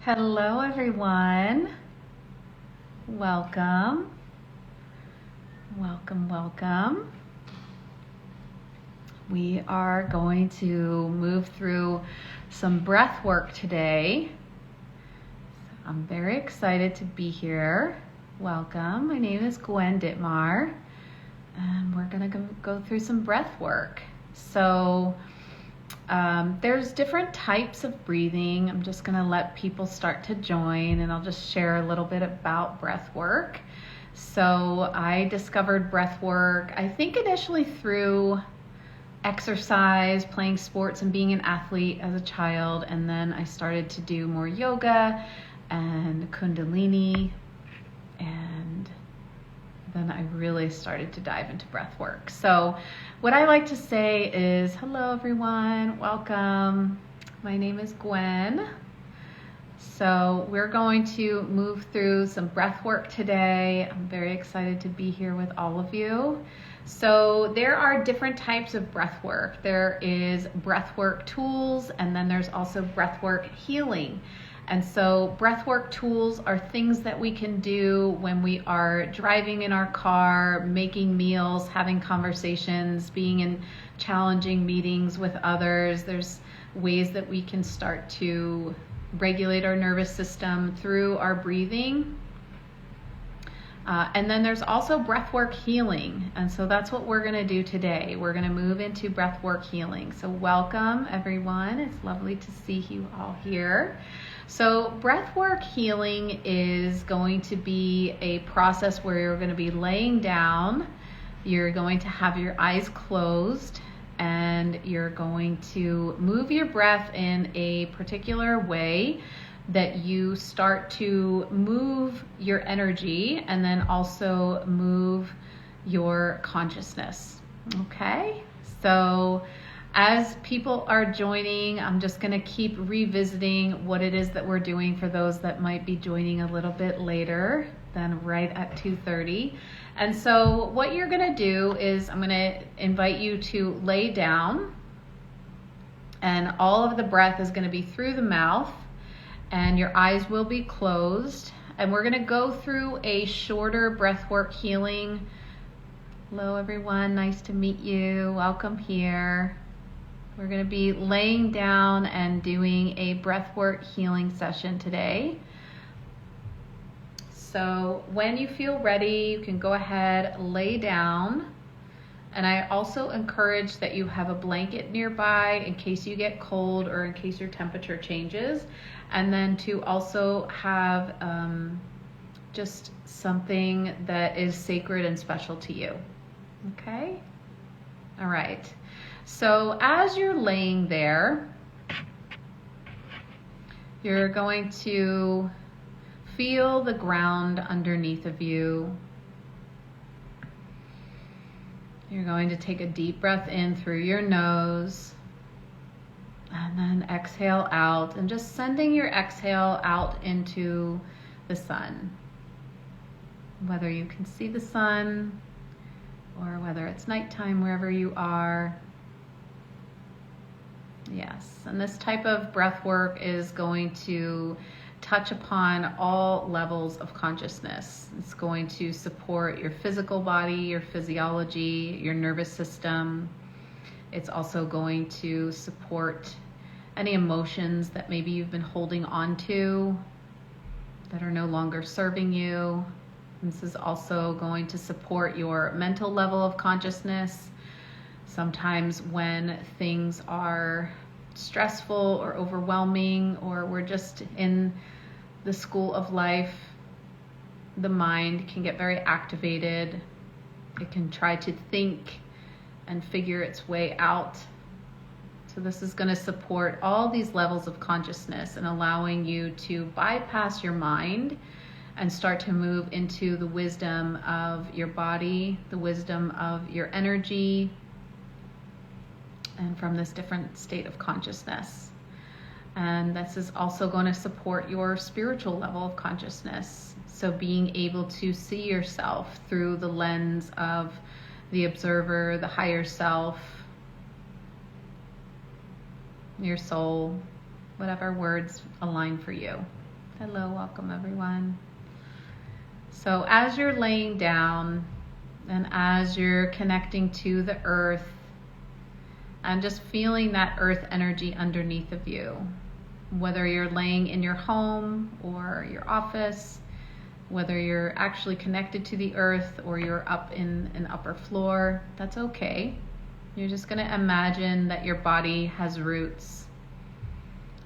Hello, everyone. Welcome. Welcome, welcome. We are going to move through some breath work today. I'm very excited to be here. Welcome. My name is Gwen Dittmar, and we're going to go through some breath work. So, there's different types of breathing. I'm just going to let people start to join, and I'll just share a little bit about breath work. So I discovered breath work, I think initially through exercise, playing sports and being an athlete as a child, and then I started to do more yoga and kundalini, and then I really started to dive into breath work. So what I like to say is, hello everyone, welcome. My name is Gwen. So we're going to move through some breath work today. I'm very excited to be here with all of you. So there are different types of breath work. There is breath work tools, and then there's also breath work healing. And so breathwork tools are things that we can do when we are driving in our car, making meals, having conversations, being in challenging meetings with others. There's ways that we can start to regulate our nervous system through our breathing. And then there's also breathwork healing. And so that's what we're going to do today. We're going to move into breathwork healing. So welcome everyone. It's lovely to see you all here. So breathwork healing is going to be a process where you're going to be laying down. You're going to have your eyes closed, and you're going to move your breath in a particular way that you start to move your energy and then also move your consciousness. Okay, so as people are joining, I'm just going to keep revisiting what it is that we're doing for those that might be joining a little bit later than right at 2:30. And so what you're going to do is I'm going to invite you to lay down, and all of the breath is going to be through the mouth, and your eyes will be closed. And we're going to go through a shorter breathwork healing. Hello everyone, nice to meet you. Welcome here. We're going to be laying down and doing a breathwork healing session today. So when you feel ready, you can go ahead, lay down. And I also encourage that you have a blanket nearby in case you get cold or in case your temperature changes. And then to also have just something that is sacred and special to you. Okay? All right. So as you're laying there, you're going to feel the ground underneath of you. You're going to take a deep breath in through your nose, and then exhale out, and just sending your exhale out into the sun. Whether you can see the sun or whether it's nighttime wherever you are. Yes, and this type of breath work is going to touch upon all levels of consciousness. It's going to support your physical body, your physiology, your nervous system. It's also going to support any emotions that maybe you've been holding on to that are no longer serving you. This is also going to support your mental level of consciousness. Sometimes when things are stressful or overwhelming, or we're just in the school of life, the mind can get very activated. It can try to think and figure its way out. So this is going to support all these levels of consciousness and allowing you to bypass your mind and start to move into the wisdom of your body, the wisdom of your energy, and from this different state of consciousness. And this is also going to support your spiritual level of consciousness. So being able to see yourself through the lens of the observer, the higher self, your soul, whatever words align for you. Hello, welcome everyone. So as you're laying down and as you're connecting to the earth and just feeling that earth energy underneath of you, whether you're laying in your home or your office, whether you're actually connected to the earth or you're up in an upper floor, that's okay. You're just going to imagine that your body has roots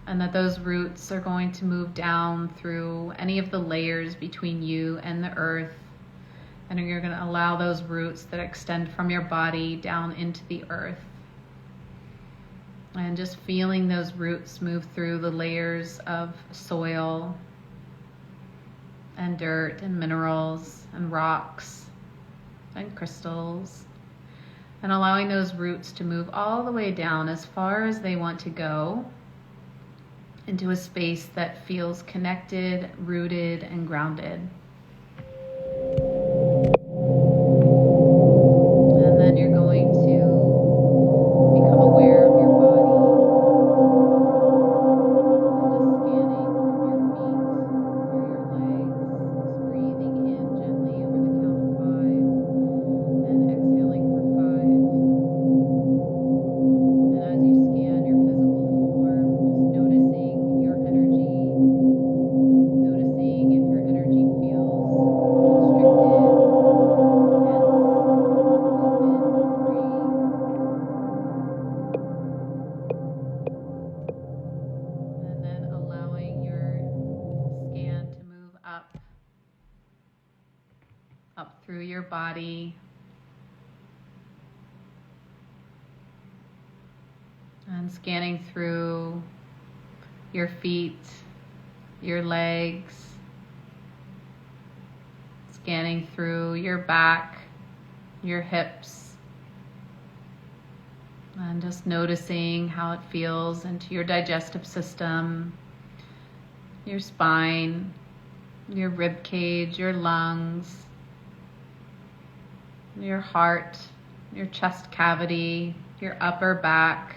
and that those roots are going to move down through any of the layers between you and the earth. And you're going to allow those roots that extend from your body down into the earth. And just feeling those roots move through the layers of soil and dirt and minerals and rocks and crystals. And allowing those roots to move all the way down as far as they want to go into a space that feels connected, rooted, and grounded. And then you're going to become aware of your body. And just scanning from your feet through your legs. Just breathing in gently over the count of 5 and exhaling for 5. And as you scan your physical form, just noticing your energy, noticing if your energy feels constricted, tense, open, free. And then allowing your scan to move up through your body. And scanning through your feet, your legs, scanning through your back, your hips, and just noticing how it feels into your digestive system, your spine, your rib cage, your lungs, your heart, your chest cavity, your upper back.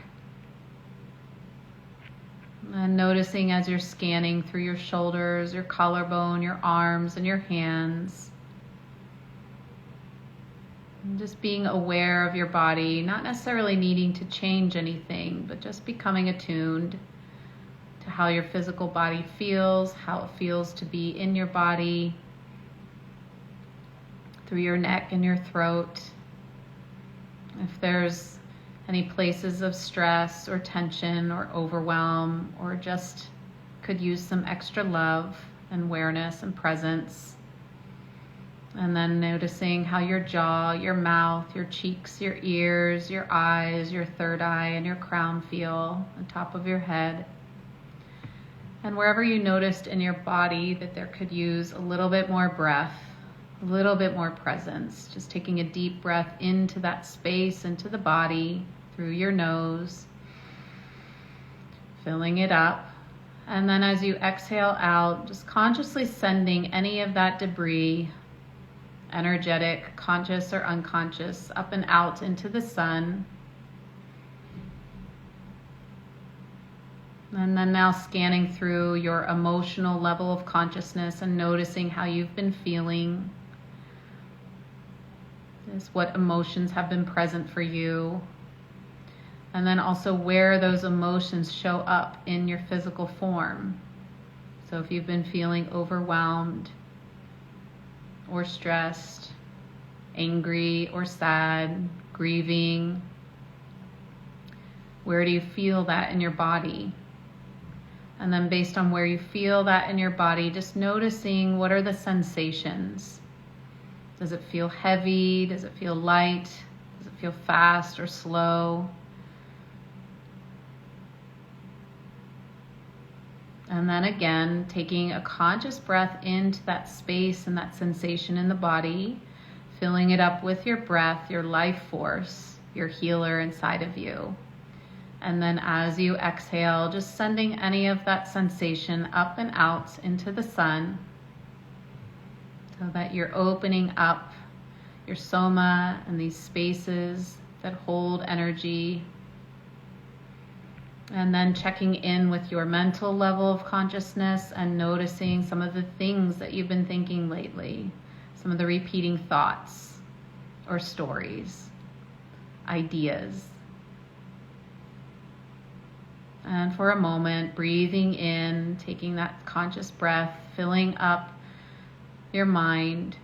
And noticing as you're scanning through your shoulders, your collarbone, your arms, and your hands. And just being aware of your body, not necessarily needing to change anything, but just becoming attuned to how your physical body feels, how it feels to be in your body, through your neck and your throat. If there's any places of stress or tension or overwhelm, or just could use some extra love and awareness and presence. And then noticing how your jaw, your mouth, your cheeks, your ears, your eyes, your third eye, and your crown feel on top of your head. And wherever you noticed in your body that there could use a little bit more breath, a little bit more presence, just taking a deep breath into that space, into the body, through your nose, filling it up. And then as you exhale out, just consciously sending any of that debris, energetic, conscious or unconscious, up and out into the sun. And then now scanning through your emotional level of consciousness and noticing how you've been feeling. Just what emotions have been present for you. And then also where those emotions show up in your physical form. So if you've been feeling overwhelmed or stressed, angry or sad, grieving, where do you feel that in your body? And then based on where you feel that in your body, just noticing what are the sensations. Does it feel heavy? Does it feel light? Does it feel fast or slow? And then again, taking a conscious breath into that space and that sensation in the body, filling it up with your breath, your life force, your healer inside of you. And then as you exhale, just sending any of that sensation up and out into the sun, so that you're opening up your soma and these spaces that hold energy. And then checking in with your mental level of consciousness and noticing some of the things that you've been thinking lately, some of the repeating thoughts or stories, ideas. And for a moment, breathing in, taking that conscious breath, filling up your mind.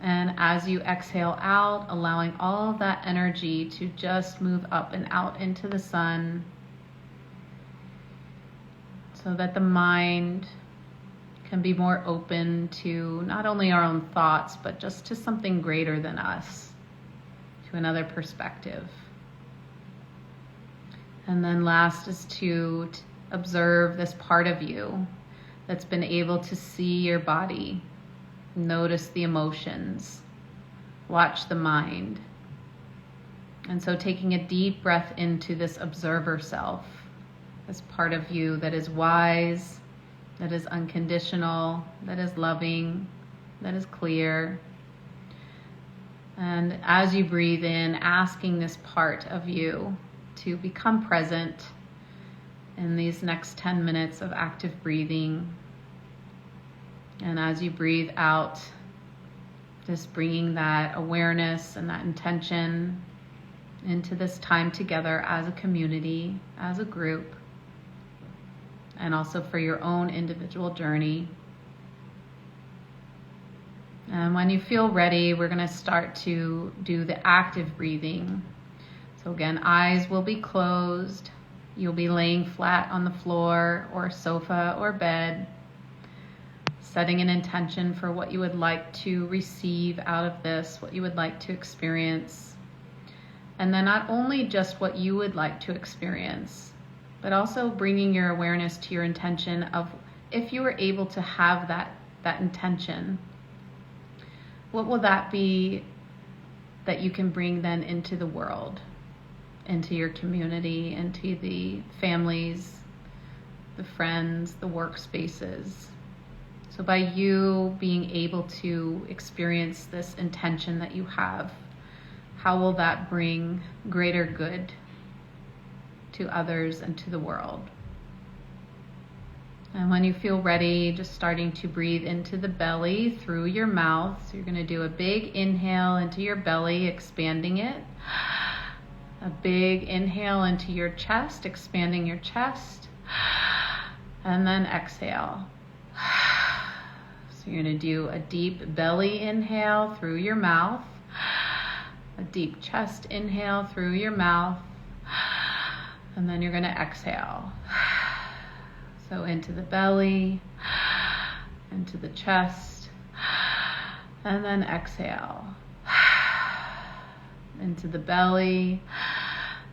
And as you exhale out, allowing all of that energy to just move up and out into the sun, so that the mind can be more open to not only our own thoughts, but just to something greater than us, to another perspective. And then last is to observe this part of you that's been able to see your body, notice the emotions, watch the mind. And so taking a deep breath into this observer self, this part of you that is wise, that is unconditional, that is loving, that is clear. And as you breathe in, asking this part of you to become present in these next 10 minutes of active breathing. And as you breathe out, just bringing that awareness and that intention into this time together as a community, as a group, and also for your own individual journey. And when you feel ready, we're going to start to do the active breathing. So again, eyes will be closed. You'll be laying flat on the floor or sofa or bed, setting an intention for what you would like to receive out of this, what you would like to experience. And then not only just what you would like to experience, but also bringing your awareness to your intention of, if you were able to have that intention, what will that be that you can bring then into the world, into your community, into the families, the friends, the workspaces. So by you being able to experience this intention that you have, how will that bring greater good to others and to the world? And when you feel ready, just starting to breathe into the belly through your mouth. So you're going to do a big inhale into your belly, expanding it. A big inhale into your chest, expanding your chest. And then exhale. So you're going to do a deep belly inhale through your mouth. A deep chest inhale through your mouth. And then you're going to exhale. So into the belly, into the chest, and then exhale. Into the belly,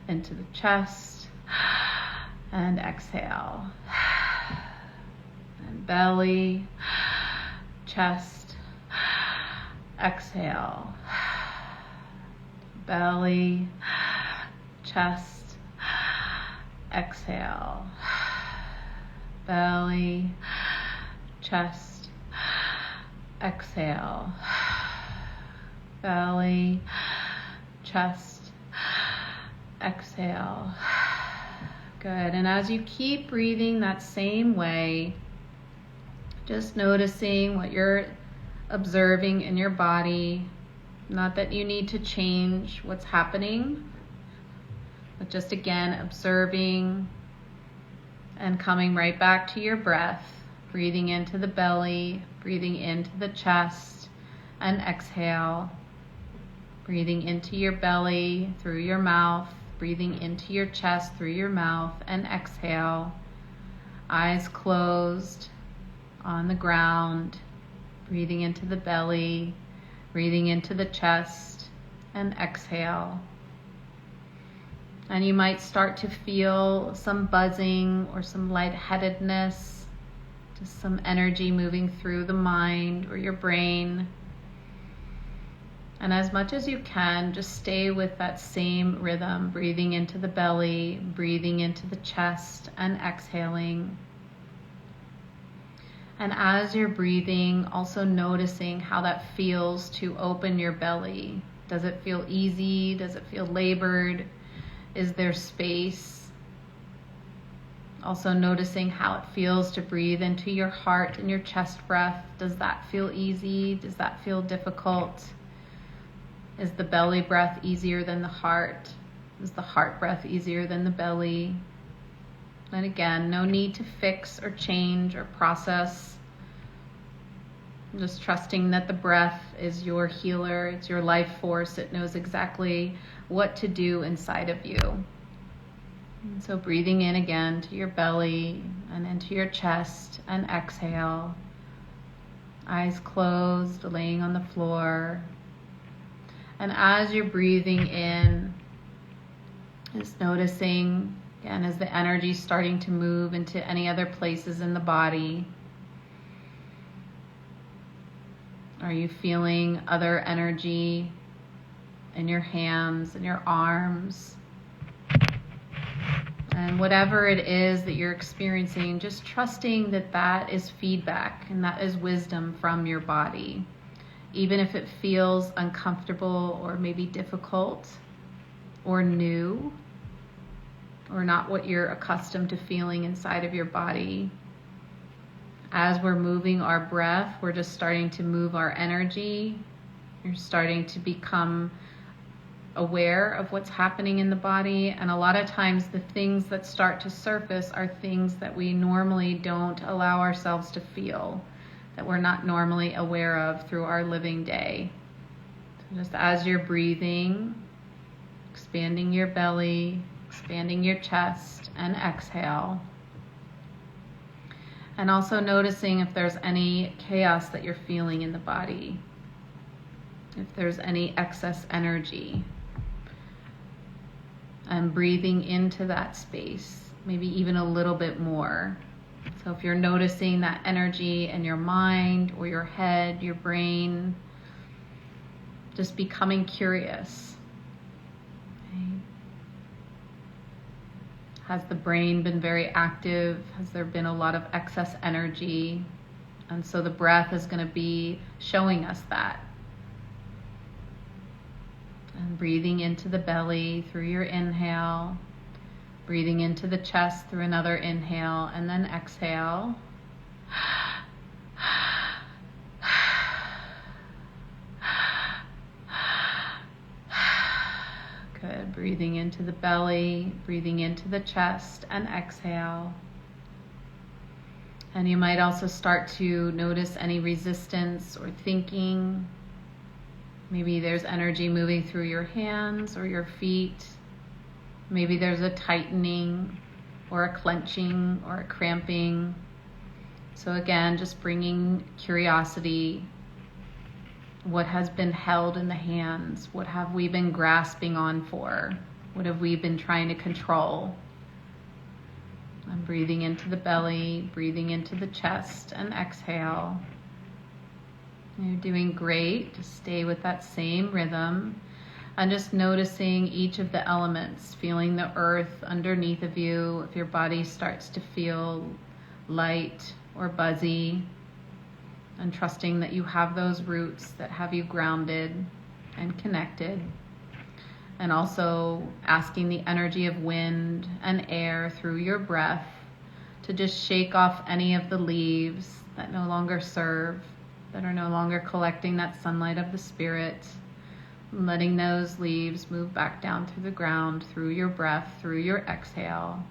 into the chest, and exhale. And belly, chest, exhale. Belly, chest, exhale. Belly, chest, exhale. Belly, chest, exhale. Good. And as you keep breathing that same way, just noticing what you're observing in your body. Not that you need to change what's happening, but just again observing and coming right back to your breath, breathing into the belly, breathing into the chest, and exhale. Breathing into your belly through your mouth, breathing into your chest through your mouth, and exhale. Eyes closed on the ground, breathing into the belly, breathing into the chest, and exhale. And you might start to feel some buzzing or some lightheadedness, just some energy moving through the mind or your brain. And as much as you can, just stay with that same rhythm, breathing into the belly, breathing into the chest, and exhaling. And as you're breathing, also noticing how that feels to open your belly. Does it feel easy? Does it feel labored? Is there space? Also noticing how it feels to breathe into your heart and your chest breath. Does that feel easy? Does that feel difficult? Is the belly breath easier than the heart? Is the heart breath easier than the belly? And again, no need to fix or change or process. Just trusting that the breath is your healer, it's your life force. It knows exactly what to do inside of you. And so breathing in again to your belly and into your chest, and exhale. Eyes closed, laying on the floor. And as you're breathing in, just noticing, again, as the energy is starting to move into any other places in the body. Are you feeling other energy in your hands and your arms? And whatever it is that you're experiencing, just trusting that that is feedback and that is wisdom from your body. Even if it feels uncomfortable or maybe difficult or new or not what you're accustomed to feeling inside of your body. As we're moving our breath, we're just starting to move our energy. You're starting to become aware of what's happening in the body. And a lot of times the things that start to surface are things that we normally don't allow ourselves to feel, that we're not normally aware of through our living day. So just as you're breathing, expanding your belly, expanding your chest, and exhale. And also noticing if there's any chaos that you're feeling in the body, if there's any excess energy. And breathing into that space, maybe even a little bit more. So if you're noticing that energy in your mind or your head, your brain, just becoming curious. Okay. Has the brain been very active? Has there been a lot of excess energy? And so the breath is going to be showing us that. And breathing into the belly through your inhale, breathing into the chest through another inhale, and then exhale. Good. Breathing into the belly, breathing into the chest, and exhale. And you might also start to notice any resistance or thinking. Maybe there's energy moving through your hands or your feet. Maybe there's a tightening or a clenching or a cramping. So again, just bringing curiosity. What has been held in the hands? What have we been grasping on for? What have we been trying to control? I'm breathing into the belly, breathing into the chest, and exhale. You're doing great. Just stay with that same rhythm. And just noticing each of the elements, feeling the earth underneath of you. If your body starts to feel light or buzzy, and trusting that you have those roots that have you grounded and connected. And also asking the energy of wind and air through your breath to just shake off any of the leaves that no longer serve, that are no longer collecting that sunlight of the spirit. Letting those leaves move back down through the ground, through your breath, through your exhale.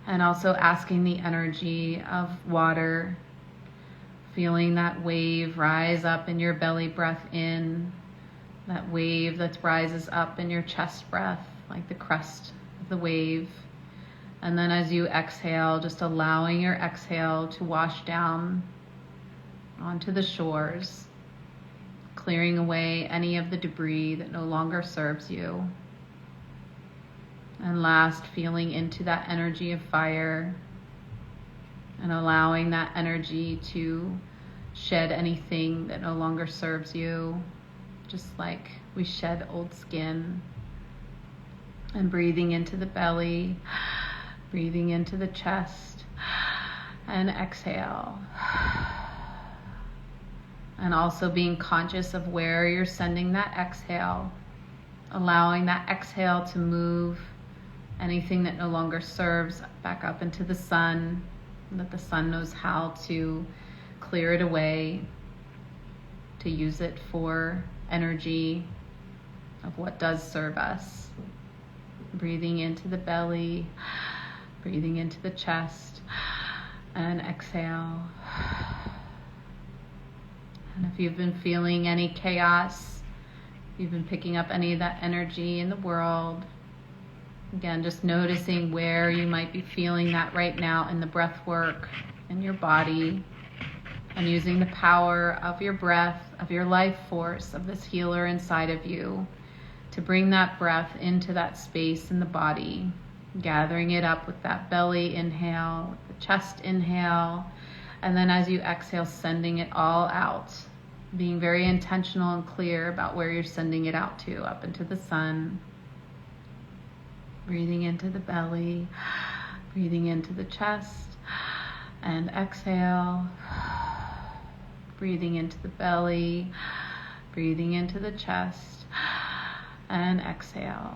And also asking the energy of water, feeling that wave rise up in your belly breath in, that wave that rises up in your chest breath, like the crest of the wave. And then as you exhale, just allowing your exhale to wash down onto the shores, clearing away any of the debris that no longer serves you. And last, feeling into that energy of fire and allowing that energy to shed anything that no longer serves you, just like we shed old skin. And breathing into the belly, breathing into the chest, and exhale. And also being conscious of where you're sending that exhale, allowing that exhale to move anything that no longer serves back up into the sun, and that the sun knows how to clear it away, to use it for energy of what does serve us. Breathing into the belly, breathing into the chest, and exhale. And if you've been feeling any chaos, you've been picking up any of that energy in the world, again, just noticing where you might be feeling that right now in the breath work, in your body, and using the power of your breath, of your life force, of this healer inside of you, to bring that breath into that space in the body, gathering it up with that belly inhale, the chest inhale, and then as you exhale, sending it all out, being very intentional and clear about where you're sending it out to, up into the sun. Breathing into the belly, breathing into the chest, and exhale. Breathing into the belly, breathing into the chest, and exhale.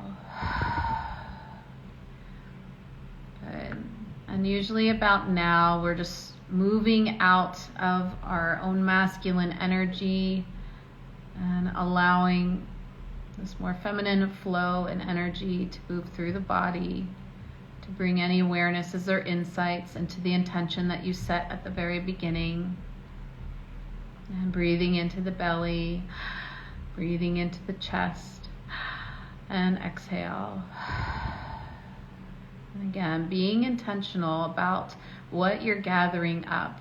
Good. And usually about now, we're just moving out of our own masculine energy and allowing this more feminine flow and energy to move through the body, to bring any awarenesses or insights into the intention that you set at the very beginning. And breathing into the belly, breathing into the chest, and exhale. And again, being intentional about what you're gathering up.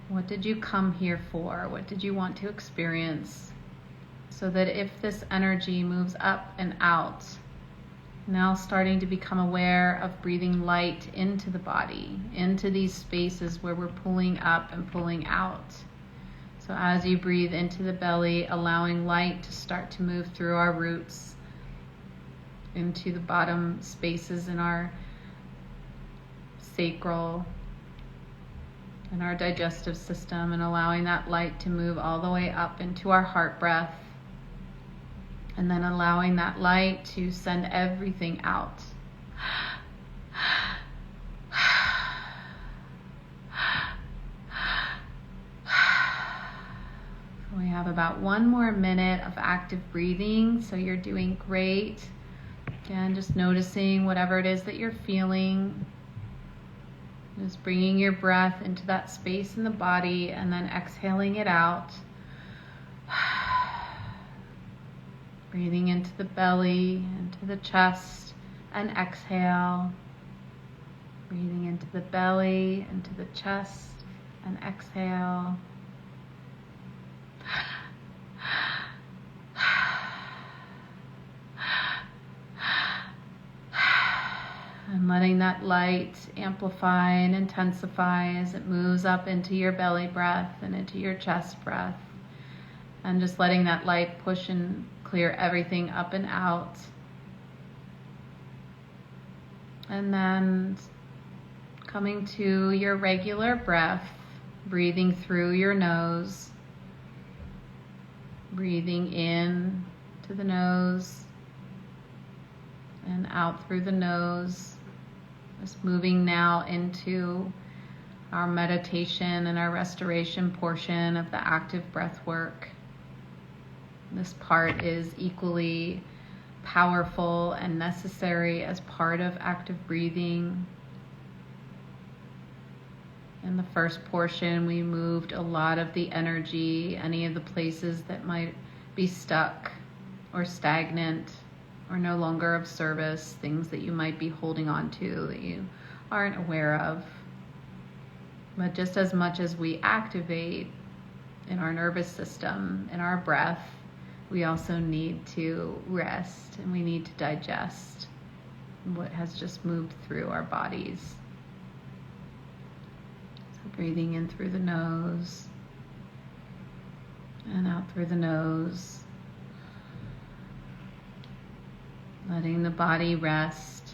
What did you come here for? What did you want to experience? So that if this energy moves up and out, now starting to become aware of breathing light into the body, into these spaces where we're pulling up and pulling out. So as you breathe into the belly, allowing light to start to move through our roots, into the bottom spaces in our sacral and our digestive system, and allowing that light to move all the way up into our heart breath, and then allowing that light to send everything out. We have about 1 more minute of active breathing, so you're doing great. Again, just noticing whatever it is that you're feeling. Just bringing your breath into that space in the body and then exhaling it out. Breathing into the belly, into the chest, and exhale. Breathing into the belly, into the chest, and exhale. And letting that light amplify and intensify as it moves up into your belly breath and into your chest breath. And just letting that light push and clear everything up and out. And then coming to your regular breath, breathing through your nose. Breathing in to the nose and out through the nose. Just moving now into our meditation and our restoration portion of the active breath work. This part is equally powerful and necessary as part of active breathing. In the first portion, we moved a lot of the energy, any of the places that might be stuck or stagnant or no longer of service, things that you might be holding on to that you aren't aware of. But just as much as we activate in our nervous system, in our breath, we also need to rest and we need to digest what has just moved through our bodies. So breathing in through the nose and out through the nose. Letting the body rest,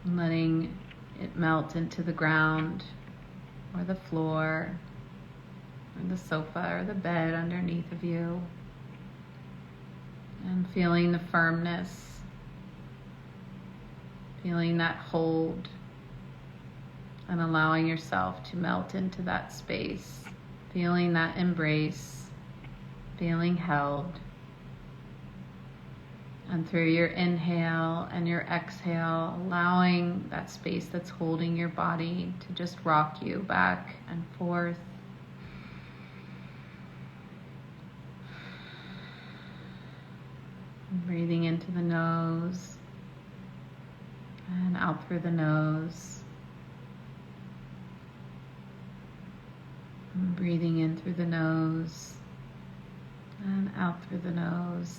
letting it melt into the ground or the floor or the sofa or the bed underneath of you, and feeling the firmness feeling that hold and allowing yourself to melt into that space, feeling that embrace, feeling held. And through your inhale and your exhale, allowing that space that's holding your body to just rock you back and forth. And breathing into the nose and out through the nose. And breathing in through the nose and out through the nose.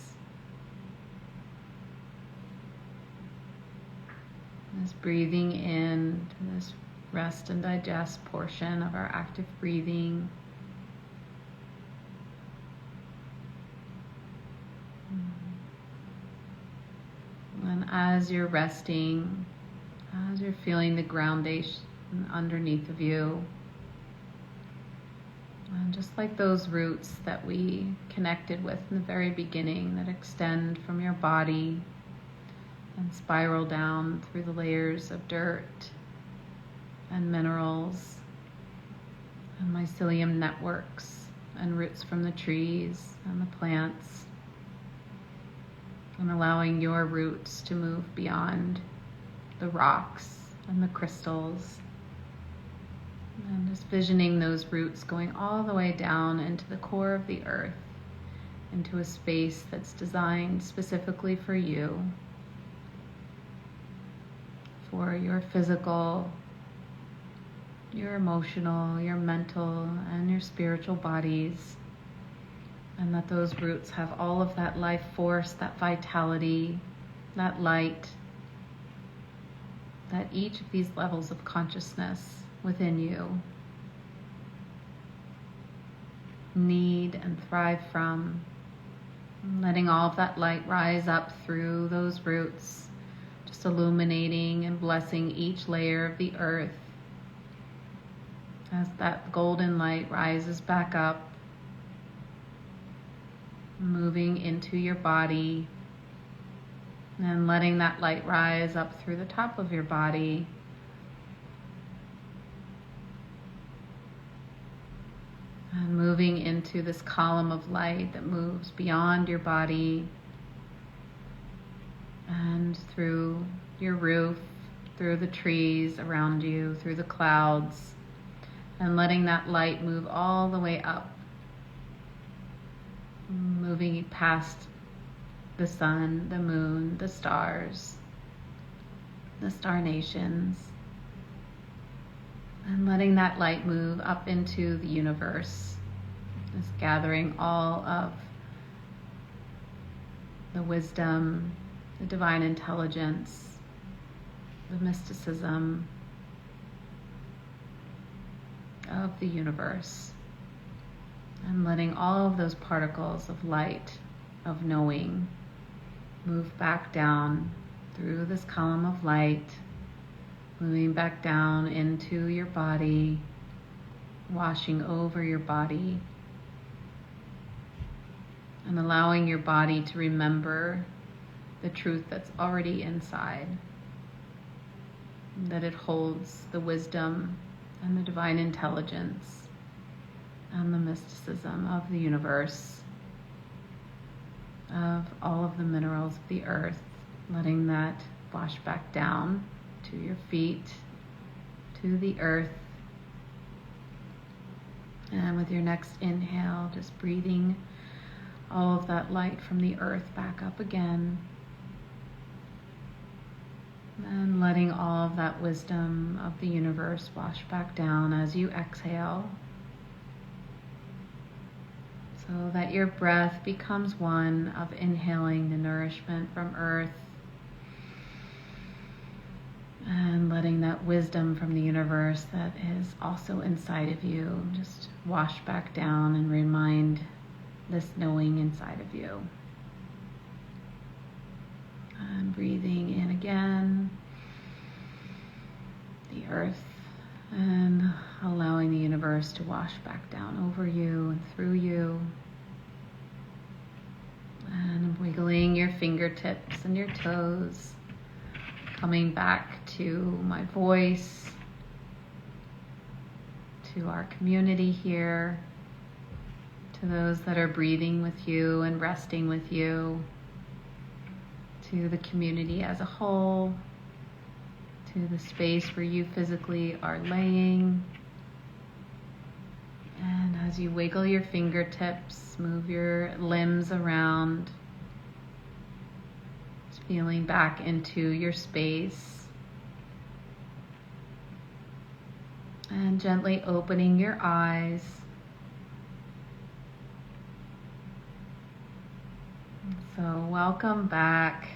Just breathing in to this rest and digest portion of our active breathing. And as you're resting, as you're feeling the groundation underneath of you, and just like those roots that we connected with in the very beginning that extend from your body and spiral down through the layers of dirt and minerals and mycelium networks and roots from the trees and the plants, and allowing your roots to move beyond the rocks and the crystals, and just visioning those roots going all the way down into the core of the earth, into a space that's designed specifically for you, for your physical, your emotional, your mental, and your spiritual bodies. And that those roots have all of that life force, that vitality, that light, that each of these levels of consciousness within you need and thrive from. Letting all of that light rise up through those roots, just illuminating and blessing each layer of the earth as that golden light rises back up, moving into your body, and letting that light rise up through the top of your body, and moving into this column of light that moves beyond your body and through your roof, through the trees around you, through the clouds, and letting that light move all the way up, moving past the sun, the moon, the stars, the star nations, and letting that light move up into the universe, just gathering all of the wisdom, the divine intelligence, the mysticism of the universe, and letting all of those particles of light, of knowing, move back down through this column of light, moving back down into your body, washing over your body, and allowing your body to remember the truth that's already inside, that it holds the wisdom and the divine intelligence and the mysticism of the universe, of all of the minerals of the earth, letting that wash back down to your feet, to the earth. And with your next inhale, just breathing all of that light from the earth back up again, and letting all of that wisdom of the universe wash back down as you exhale, so that your breath becomes one of inhaling the nourishment from earth and letting that wisdom from the universe that is also inside of you just wash back down and remind this knowing inside of you. And breathing in again, the earth, and allowing the universe to wash back down over you and through you. And wiggling your fingertips and your toes, coming back to my voice, to our community here, to those that are breathing with you and resting with you, to the community as a whole, to the space where you physically are laying. And as you wiggle your fingertips, move your limbs around, just feeling back into your space. And gently opening your eyes. So welcome back.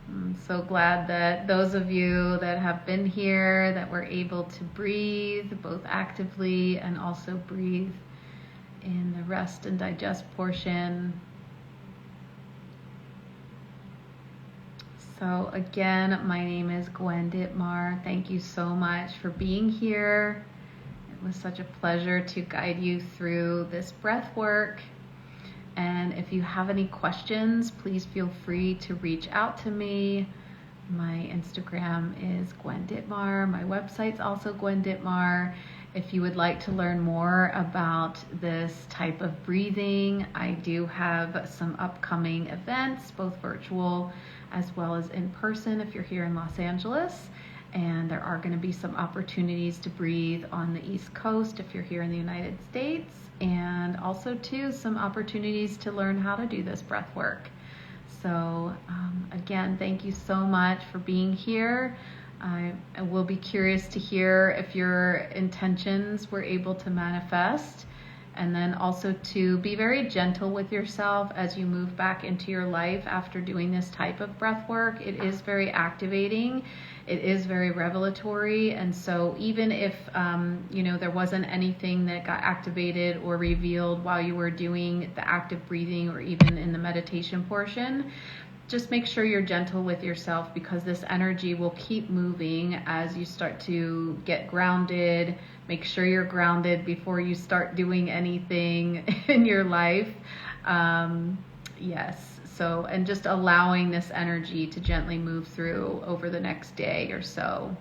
I'm so glad that those of you that have been here, that were able to breathe both actively and also breathe in the rest and digest portion. So again, my name is Gwen Dittmar. Thank you so much for being here. It was such a pleasure to guide you through this breath work. And if you have any questions, please feel free to reach out to me. My Instagram is Gwen Dittmar. My website's also Gwen Dittmar. If you would like to learn more about this type of breathing, I do have some upcoming events, both virtual as well as in person if you're here in Los Angeles. And there are going to be some opportunities to breathe on the East Coast if you're here in the United States. And also too, some opportunities to learn how to do this breath work. So again, thank you so much for being here. I will be curious to hear if your intentions were able to manifest, and then also to be very gentle with yourself as you move back into your life after doing this type of breath work. It is very activating. It is very revelatory, and so even if there wasn't anything that got activated or revealed while you were doing the active breathing or even in the meditation portion, just make sure you're gentle with yourself, because this energy will keep moving as you start to get grounded. Make sure you're grounded before you start doing anything in your life. Yes. So, and just allowing this energy to gently move through over the next day or so.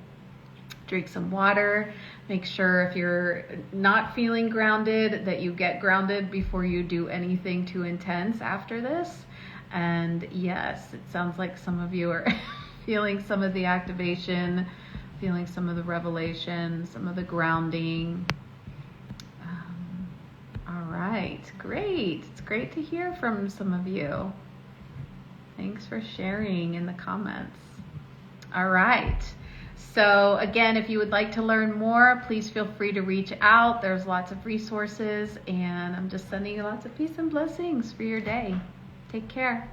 Drink some water. Make sure if you're not feeling grounded that you get grounded before you do anything too intense after this. And yes, it sounds like some of you are feeling some of the activation, feeling some of the revelation, some of the grounding. All right, great. It's great to hear from some of you. Thanks for sharing in the comments. All right. So again, if you would like to learn more, please feel free to reach out. There's lots of resources, and I'm just sending you lots of peace and blessings for your day. Take care.